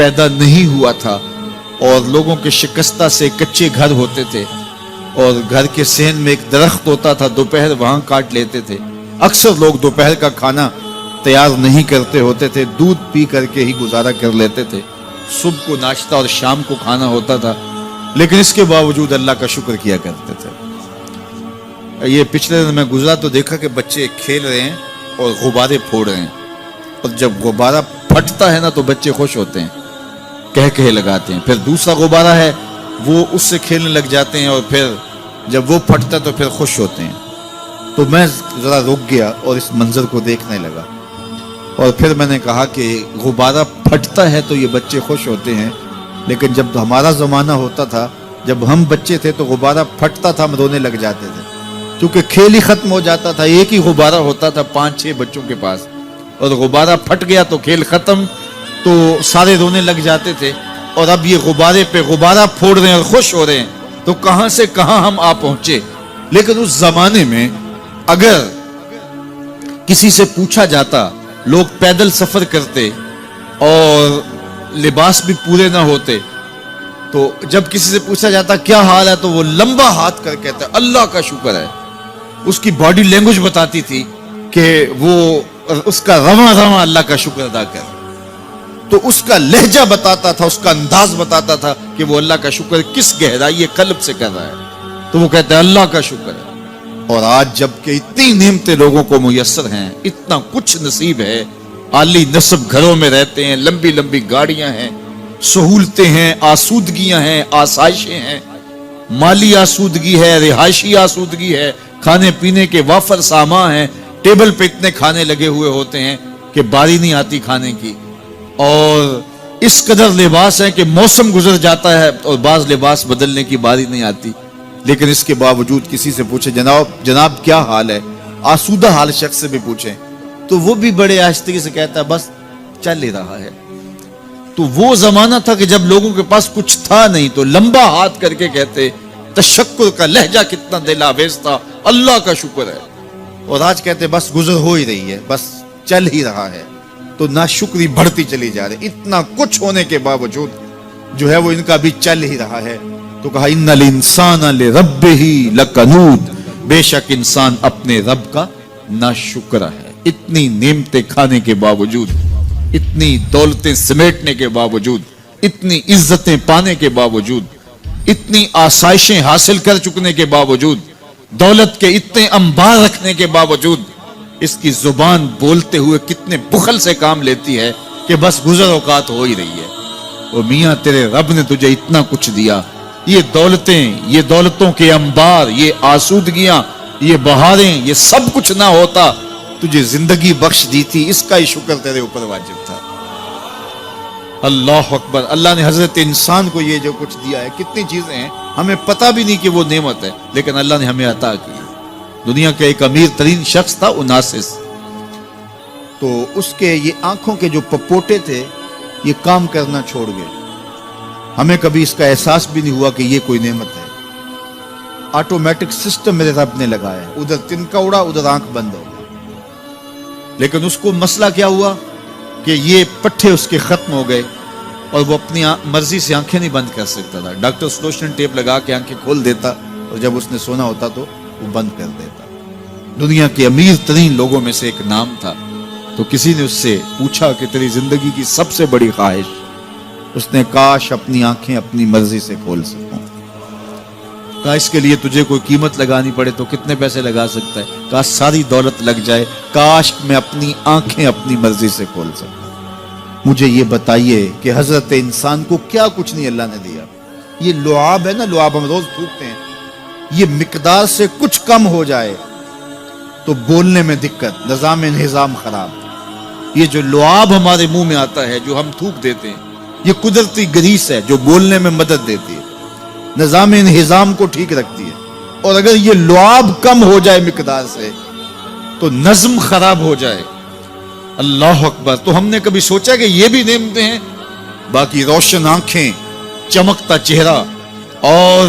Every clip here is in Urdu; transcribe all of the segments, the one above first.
پیدا نہیں ہوا تھا اور لوگوں کے شکستہ سے کچے گھر ہوتے تھے اور گھر کے صحن میں ایک درخت ہوتا تھا، دوپہر وہاں کاٹ لیتے تھے. اکثر لوگ دوپہر کا کھانا تیار نہیں کرتے ہوتے تھے، دودھ پی کر کے ہی گزارا کر لیتے تھے. صبح کو ناشتہ اور شام کو کھانا ہوتا تھا، لیکن اس کے باوجود اللہ کا شکر کیا کرتے تھے. یہ پچھلے دن میں گزرا تو دیکھا کہ بچے کھیل رہے ہیں اور غبارے پھوڑ رہے ہیں، اور جب غبارہ پھٹتا ہے نا تو بچے خوش ہوتے ہیں، کہہ لگاتے ہیں. پھر دوسرا غبارہ ہے وہ اس سے کھیلنے لگ جاتے ہیں، اور پھر جب وہ پھٹتا تو پھر خوش ہوتے ہیں. تو میں ذرا رک گیا اور اس منظر کو دیکھنے لگا، اور پھر میں نے کہا کہ غبارہ پھٹتا ہے تو یہ بچے خوش ہوتے ہیں، لیکن جب ہمارا زمانہ ہوتا تھا، جب ہم بچے تھے تو غبارہ پھٹتا تھا، ہم رونے لگ جاتے تھے، کیونکہ کھیل ہی ختم ہو جاتا تھا. ایک ہی غبارہ ہوتا تھا 5-6 بچوں کے پاس، اور غبارہ پھٹ گیا تو کھیل ختم، تو سارے رونے لگ جاتے تھے. اور اب یہ غبارے پہ غبارہ پھوڑ رہے ہیں اور خوش ہو رہے ہیں، تو کہاں سے کہاں ہم آ پہنچے. لیکن اس زمانے میں اگر کسی سے پوچھا جاتا، لوگ پیدل سفر کرتے اور لباس بھی پورے نہ ہوتے، تو جب کسی سے پوچھا جاتا کیا حال ہے تو وہ لمبا ہاتھ کر کہتا ہے اللہ کا شکر ہے. اس کی باڈی لینگویج بتاتی تھی کہ وہ اس کا رواں رواں اللہ کا شکر ادا کر. تو اس کا لہجہ بتاتا تھا، اس کا انداز بتاتا تھا کہ وہ اللہ کا شکر کس گہرائی قلب سے کر رہا ہے. تو وہ کہتا ہے اللہ کا شکر ہے. اور آج جب کہ اتنی نعمتیں لوگوں کو میسر ہیں، اتنا کچھ نصیب ہے، عالی نصب گھروں میں رہتے ہیں، لمبی لمبی گاڑیاں ہیں، سہولتیں ہیں، آسودگیاں ہیں، آسائشیں ہیں، مالی آسودگی ہے، رہائشی آسودگی ہے، کھانے پینے کے وافر سامان ہیں، ٹیبل پہ اتنے کھانے لگے ہوئے ہوتے ہیں کہ باری نہیں آتی کھانے کی، اور اس قدر لباس ہے کہ موسم گزر جاتا ہے اور بعض لباس بدلنے کی باری نہیں آتی. لیکن اس کے باوجود کسی سے پوچھے جناب کیا حال ہے، آسودہ حال شخص سے بھی پوچھیں تو وہ بھی بڑے آہستگی سے کہتا ہے بس چل ہی رہا ہے. تو وہ زمانہ تھا کہ جب لوگوں کے پاس کچھ تھا نہیں تو لمبا ہاتھ کر کے کہتے، تشکر کا لہجہ کتنا دل آویز تھا، اللہ کا شکر ہے. اور آج کہتے بس گزر ہو ہی رہی ہے، بس چل ہی رہا ہے. تو ناشکری بڑھتی چلی جا رہی، اتنا کچھ ہونے کے باوجود جو ہے وہ ان کا بھی چل ہی رہا ہے. تو کہا ان الانسان لربہ لکنود، بے شک انسان اپنے رب کا ناشکر ہے. اتنی نعمتیں کھانے کے باوجود، اتنی دولتیں سمیٹنے کے باوجود، اتنی عزتیں پانے کے باوجود، اتنی آسائشیں حاصل کر چکنے کے باوجود، دولت کے اتنے انبار رکھنے کے باوجود، اس کی زبان بولتے ہوئے کتنے بخل سے کام لیتی ہے کہ بس گزر اوقات ہو ہی رہی ہے. وہ میاں تیرے رب نے تجھے اتنا کچھ دیا، یہ دولتیں، یہ دولتوں کے انبار، یہ آسودگیاں، یہ بہاریں، یہ سب کچھ نہ ہوتا، تجھے زندگی بخش دی تھی، اس کا ہی شکر تیرے اوپر واجب تھا. اللہ اکبر. اللہ نے حضرت انسان کو یہ جو کچھ دیا ہے، کتنی چیزیں ہیں ہمیں پتہ بھی نہیں کہ وہ نعمت ہے، لیکن اللہ نے ہمیں عطا کی. دنیا کا ایک امیر ترین شخص تھا اناسس، تو اس کے یہ آنکھوں کے جو پپوٹے تھے یہ کام کرنا چھوڑ گئے. ہمیں کبھی اس کا احساس بھی نہیں ہوا کہ یہ کوئی نعمت ہے. آٹومیٹک سسٹم میرے رب نے لگایا، ادھر تنکا اڑا ادھر آنکھ بند ہو گئی. لیکن اس کو مسئلہ کیا ہوا کہ یہ پٹھے اس کے ختم ہو گئے اور وہ اپنی مرضی سے آنکھیں نہیں بند کر سکتا تھا. ڈاکٹر سلوشن ٹیپ لگا کے آنکھیں کھول دیتا اور جب اس نے سونا ہوتا تو وہ بند کر دیتا. دنیا کے امیر ترین لوگوں میں سے ایک نام تھا. تو کسی نے اس سے پوچھا کہ تیری زندگی کی سب سے بڑی خواہش؟ اس نے کاش اپنی آنکھیں اپنی مرضی سے کھول سکوں. کہا اس کے لیے تجھے کوئی قیمت لگانی پڑے تو کتنے پیسے لگا سکتا ہے؟ کہا ساری دولت لگ جائے، کاش میں اپنی آنکھیں اپنی مرضی سے کھول سکوں. مجھے یہ بتائیے کہ حضرت انسان کو کیا کچھ نہیں اللہ نے دیا. یہ لعاب ہے نا، لعاب ہم روز پھونکتے ہیں، یہ مقدار سے کچھ کم ہو جائے تو بولنے میں دقت، نظام انہضام خراب. یہ جو لعاب ہمارے منہ میں آتا ہے جو ہم تھوک دیتے ہیں، یہ قدرتی گریس ہے جو بولنے میں مدد دیتی ہے، نظام انہضام کو ٹھیک رکھتی ہے. اور اگر یہ لعاب کم ہو جائے مقدار سے تو نظم خراب ہو جائے. اللہ اکبر. تو ہم نے کبھی سوچا کہ یہ بھی نعمتیں ہیں؟ باقی روشن آنکھیں، چمکتا چہرہ اور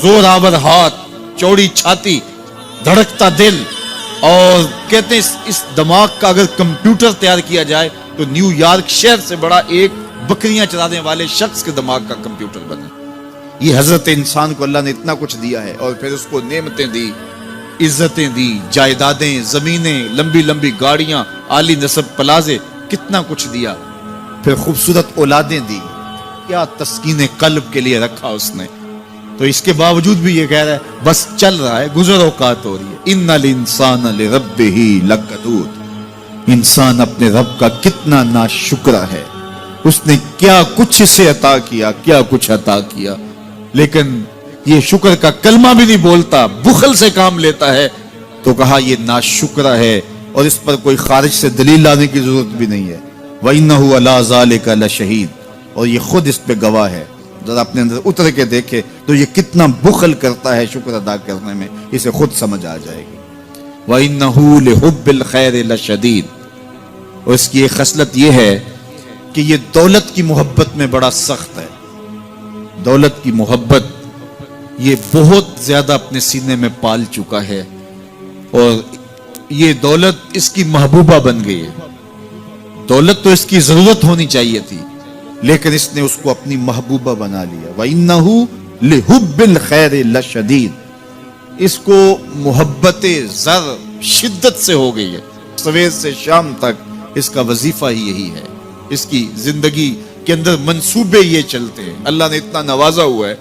زور آور ہاتھ، چوڑی چھاتی، دھڑکتا دل، اور کہتے ہیں اس دماغ کا اگر کمپیوٹر تیار کیا جائے تو نیو یارک شہر سے بڑا ایک بکریاں چرانے والے شخص کے دماغ کا کمپیوٹر بنے. یہ حضرت انسان کو اللہ نے اتنا کچھ دیا ہے اور پھر اس کو نعمتیں دی, عزتیں دی, جائیدادیں, زمینیں, لمبی لمبی گاڑیاں, عالی نسب پلازے, کتنا کچھ دیا. پھر خوبصورت اولادیں دی, کیا تسکین قلب کے لیے رکھا اس نے. تو اس کے باوجود بھی یہ کہہ رہا ہے بس چل رہا ہے, گزر اوقات ہو رہی ہے. ان الانسان لربہ لکنود, انسان اپنے رب کا کتنا ناشکرا ہے. اس نے کیا کچھ اسے عطا کیا, کیا کچھ عطا کیا, لیکن یہ شکر کا کلمہ بھی نہیں بولتا, بخل سے کام لیتا ہے. تو کہا یہ ناشکرا ہے اور اس پر کوئی خارج سے دلیل لانے کی ضرورت بھی نہیں ہے. وَإِنَّهُ عَلَىٰ ذَلِكَ لَشَهِيدٌ, اور یہ خود اس پہ گواہ ہے. ذرا اپنے اندر اتر کے دیکھے تو یہ کتنا بخل کرتا ہے شکر ادا کرنے میں, اسے خود سمجھ آ جائے گی. وَإِنَّهُ لِحُبِّ الْخَيْرِ لَشَدِيدٌ, اور اس کی ایک خصلت یہ ہے کہ یہ دولت کی محبت میں بڑا سخت ہے. دولت کی محبت یہ بہت زیادہ اپنے سینے میں پال چکا ہے اور یہ دولت اس کی محبوبہ بن گئی ہے. دولت تو اس کی ضرورت ہونی چاہیے تھی, لیکن اس نے اس کو اپنی محبوبہ بنا لیا. وَإِنَّهُ لِحُبِّ الْخَيْرِ لَشَدِيدٌ, اس کو محبت زر شدت سے ہو گئی ہے. سویر سے شام تک اس کا وظیفہ ہی یہی ہے. اس کی زندگی کے اندر منصوبے یہ چلتے ہیں. اللہ نے اتنا نوازا ہوا ہے,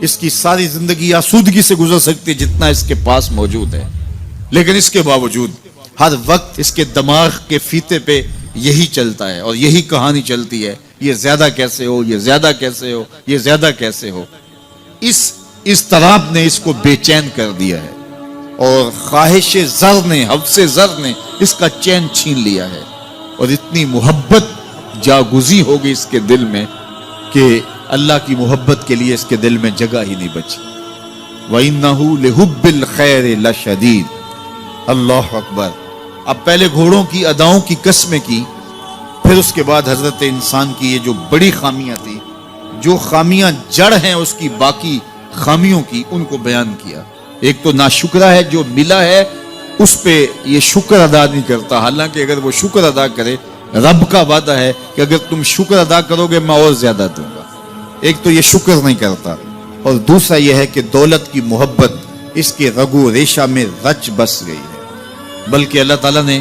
اس کی ساری زندگی آسودگی سے گزر سکتی جتنا اس کے پاس موجود ہے, لیکن اس کے باوجود ہر وقت اس کے دماغ کے فیتے پہ یہی چلتا ہے اور یہی کہانی چلتی ہے, یہ زیادہ کیسے ہو, یہ زیادہ کیسے ہو, یہ زیادہ کیسے ہو. اس اضطراب نے اس کو بے چین کر دیا ہے اور خواہش زر نے, حوث زر نے اس کا چین چھین لیا ہے. اور اتنی محبت جاگزی ہوگی اس کے دل میں کہ اللہ کی محبت کے لیے اس کے دل میں جگہ ہی نہیں بچی. وَإِنَّهُ لِحُبِّ الْخَيْرِ لَشَدِيدٌ. اللہ اکبر. اب پہلے گھوڑوں کی اداؤں کی قسمیں کی, پھر اس کے بعد حضرت انسان کی یہ جو بڑی خامیاں تھی, جو خامیاں جڑ ہیں اس کی باقی خامیوں کی, ان کو بیان کیا. ایک تو ناشکرا ہے, جو ملا ہے اس پہ یہ شکر ادا نہیں کرتا, حالانکہ اگر وہ شکر ادا کرے, رب کا وعدہ ہے کہ اگر تم شکر ادا کرو گے میں اور زیادہ دوں گا. ایک تو یہ شکر نہیں کرتا, اور دوسرا یہ ہے کہ دولت کی محبت اس کے رگو ریشہ میں رچ بس گئی ہے. بلکہ اللہ تعالیٰ نے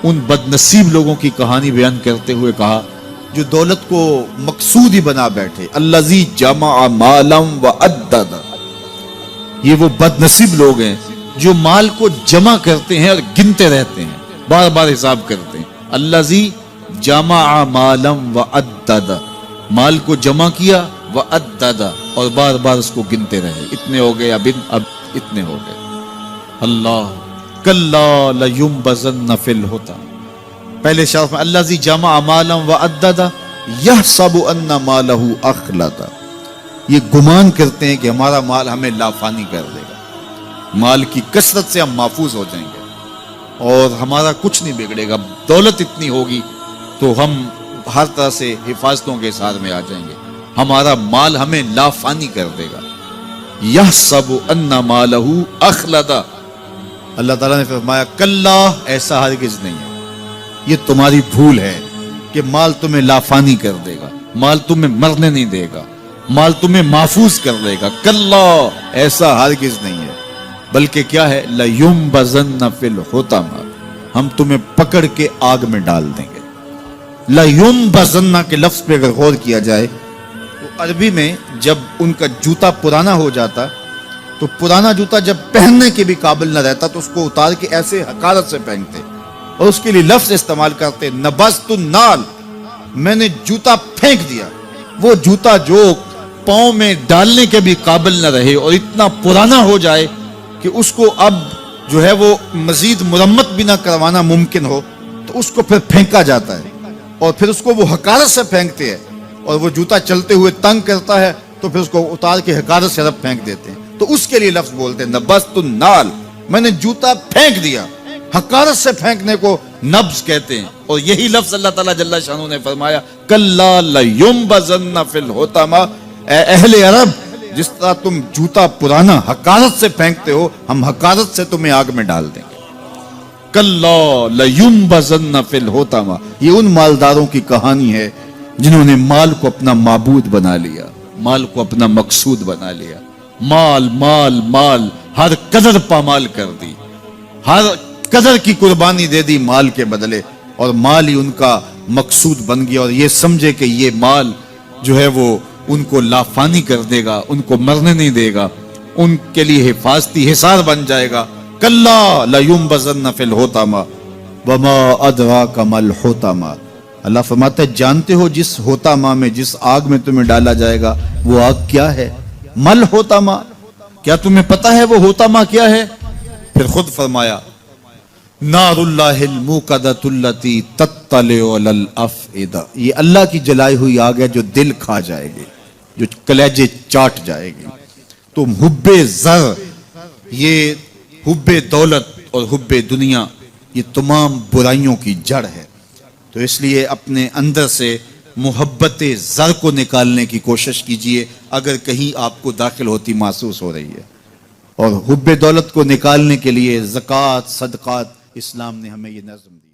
ان بد نصیب لوگوں کی کہانی بیان کرتے ہوئے کہا جو دولت کو مقصود ہی بنا بیٹھے. الذی جمع مالا وعدد, یہ وہ بد نصیب لوگ ہیں جو مال کو جمع کرتے ہیں اور گنتے رہتے ہیں, بار بار حساب کرتے ہیں. الذی جمع مالا وعدد, مال کو جمع کیا, وعدد, اور بار بار اس کو گنتے رہے. اتنے ہو گئے, اب اتنے ہو گئے. اللہ کلا لینبذن فی الحطام. پہلے شرف میں الذی جمع مالا وعدد یحسب ان مالہ اخلد, یہ گمان کرتے ہیں کہ ہمارا مال ہمیں لافانی کر دے گا, مال کی کثرت سے ہم محفوظ ہو جائیں گے اور ہمارا کچھ نہیں بگڑے گا. دولت اتنی ہوگی تو ہم ہر طرح سے حفاظتوں کے ساتھ میں آ جائیں گے, ہمارا مال ہمیں لافانی کر دے گا. یحسب ان مالہ اخلد. اللہ تعالیٰ نے فرمایا کلا, ایسا ہرگز نہیں ہے, یہ تمہاری بھول ہے کہ مال تمہیں لافانی کر دے گا, مال تمہیں مرنے نہیں دے گا, مال تمہیں محفوظ کر دے گا. کلا, ایسا ہرگز نہیں ہے, بلکہ کیا ہے, لَيُنبَذَنَّ فِي الْحُطَمَةِ, ہم تمہیں پکڑ کے آگ میں ڈال دیں گے. لَيُنبَذَنَّ کے لفظ پہ اگر غور کیا جائے تو عربی میں جب ان کا جوتا پرانا ہو جاتا تو پرانا جوتا جب پہننے کے بھی قابل نہ رہتا تو اس کو اتار کے ایسے حقارت سے پہنتے اور اس کے لیے لفظ استعمال کرتے نبذت النال, میں نے جوتا پھینک دیا. وہ جوتا جو پاؤں میں ڈالنے کے بھی قابل نہ رہے اور اتنا پرانا ہو جائے کہ اس کو اب جو ہے وہ مزید مرمت بھی نہ کروانا ممکن ہو, تو اس کو پھر پھینکا جاتا ہے اور پھر اس کو وہ حقارت سے پھینکتے ہیں, اور وہ جوتا چلتے ہوئے تنگ کرتا ہے تو پھر اس کو اتار کے حقارت سے رب پھینک دیتے ہیں. تو اس کے لیے لفظ بولتے ہیں نبذت النال, میں نے جوتا پھینک دیا. حقارت سے پھینکنے کو نبض کہتے ہیں, اور یہی لفظ اللہ تعالیٰ جل شانہ نے فرمایا کلا لینبذن فی الحطمہ. اے اہل عرب, جس طرح تم جوتا پرانا حقارت سے پھینکتے ہو, ہم حقارت سے تمہیں آگ میں ڈال دیں گے. کلا لینبذن فی الحطمہ, یہ ان مالداروں کی کہانی ہے جنہوں نے مال کو اپنا معبود بنا لیا، مال کو اپنا مقصود بنا لیا، مال مال مال، ہر قدر پامال کر دی، ہر قدر کی قربانی دے دی مال کے بدلے، اور مال ہی ان کا مقصود بن گیا، اور یہ سمجھے کہ یہ مال جو ہے وہ ان کو لافانی کر دے گا، ان کو مرنے نہیں دے گا، ان کے لیے حفاظتی حصار بن جائے گا۔ کلا لینبذن فی الحطمہ وما ادراک ما الحطمہ۔ اللہ فرماتا ہے جانتے ہو جس حطمہ میں، جس آگ میں تمہیں ڈالا جائے گا، وہ آگ کیا ہے؟ مل حطمہ، کیا تمہیں پتا ہے وہ حطمہ کیا ہے؟ پھر خود فرمایا نار اللہ الموقدۃ التی تطلع علی الافئدہ، یہ اللہ کی جلائی ہوئی آگ ہے جو دل کھا جائے گی، جو کلیجے چاٹ جائے گی۔ تو حب زر، یہ حب دولت اور حب دنیا، یہ تمام برائیوں کی جڑ ہے۔ تو اس لیے اپنے اندر سے محبت زر کو نکالنے کی کوشش کیجئے اگر کہیں آپ کو داخل ہوتی محسوس ہو رہی ہے، اور حب دولت کو نکالنے کے لیے زکوٰۃ، صدقات، اسلام نے ہمیں یہ نظم دی۔